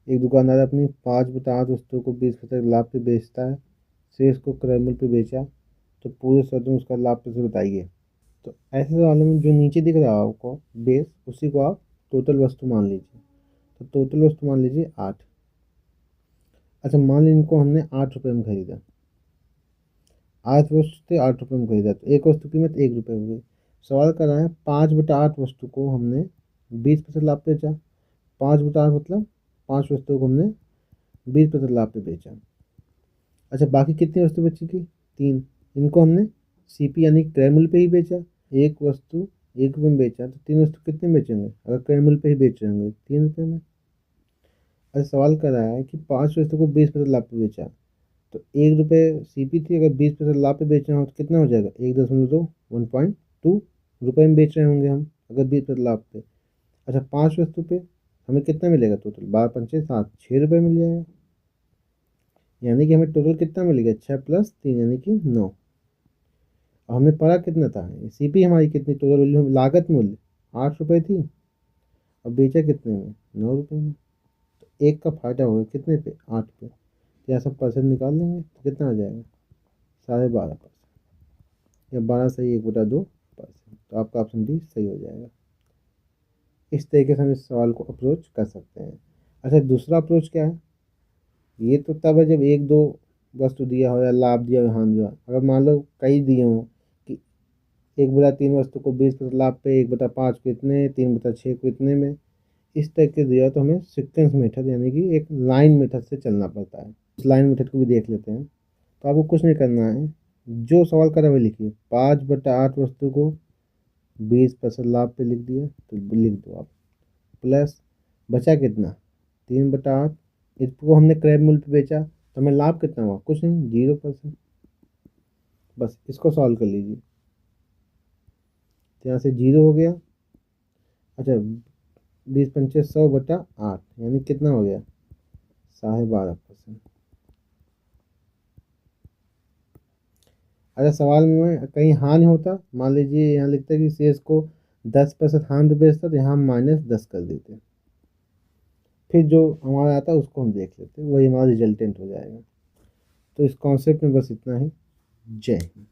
एक दुकानदार अपनी 5/8 वस्तुओं को 20% लाभ पे बेचता है, शेष को क्रय मूल्य पे बेचा, तो पूरे शब्द में उसका लाभ कैसे बताइए। तो ऐसे सवालों में जो नीचे दिख रहा है आपको बेस, उसी को आप टोटल वस्तु मान लीजिए। तो टोटल वस्तु मान लीजिए 8। अच्छा, मान लीजिए इनको हमने 8 रुपये में खरीदा, 8 वस्तु थे, 8 रुपये में खरीदा, तो एक वस्तु की कीमत 1 रुपये हो गई। सवाल कर रहा है 5/8 वस्तु को हमने 20% लाभ पे बेचा। 5/8 मतलब 5 वस्तुओं को हमने 20% लाभ पे बेचा। अच्छा, बाकी कितनी वस्तु बची थी? 3। इनको हमने सीपी यानी क्रय मूल्य पे ही बेचा। एक वस्तु 1 रुपये में बेचा, तो 3 वस्तु कितने में बेचेंगे अगर क्रय मूल्य पे ही बेच रहे होंगे? 3 रुपये में। अच्छा, सवाल कर रहा है कि 5 वस्तु को 20% लाभ पे बेचा, तो 1 रुपये सीपी थी, अगर 20% लाभ पे बेच रहे हो तो कितना हो जाएगा? 1.2 1.2 रुपये में बेच रहे होंगे हम अगर 20% लाभ पे। अच्छा, 5 वस्तु पे हमें कितना मिलेगा टोटल? 12 पंचे 7, 6 रुपये मिल जाएगा। यानी कि हमें टोटल कितना मिलेगा? 6 + 3 यानी कि 9। अब हमने पढ़ा कितना था? सीपी हमारी कितनी टोटल वैल्यू, लागत मूल्य 8 रुपये थी, अब बेचा कितने में? 9 रुपये में। तो एक का फायदा होगा कितने पे? 8 पे। तो यहाँ सब परसेंट निकाल लेंगे तो कितना आ जाएगा? 12.5%, या 12 सही 1/2%। तो आपका ऑप्शन डी सही हो जाएगा। इस तरीके से हम इस सवाल को अप्रोच कर सकते हैं। अच्छा, दूसरा अप्रोच क्या है? ये तो तब है जब 1-2 वस्तु दिया हो या लाभ दिया हो, हानि दिया हो। अगर मान लो कई दिए हों कि 1/3 वस्तु को 20% लाभ पे, 1/5 को इतने, 3/6 को इतने में, इस तरीके से दिया तो हमें सीक्वेंस मेथड यानी कि एक लाइन मेथड से चलना पड़ता है। उस लाइन मेथड को भी देख लेते हैं। तो आपको कुछ नहीं करना है, जो सवाल करा हुआ लिखिए। 5/8 वस्तु को 20% लाभ पे लिख दिया, तो लिख दो आप, प्लस बचा कितना? 3/8। इसको हमने क्रय मूल्य पे बेचा, तो हमें लाभ कितना हुआ? कुछ नहीं, 0%। बस इसको सॉल्व कर लीजिए, तो यहाँ से 0 हो गया। अच्छा, 20 पंचे 100/8 यानी कितना हो गया? 12.5%। अगर सवाल में कहीं हानि होता, मान लीजिए यहाँ लिखता है कि शेष को 10% हानि पे बेचता, तो यहाँ हम -10 कर देते। फिर जो हमारा आता है उसको हम देख लेते हैं, वही हमारा रिजल्टेंट हो जाएगा। तो इस कॉन्सेप्ट में बस इतना ही। जय हिंद।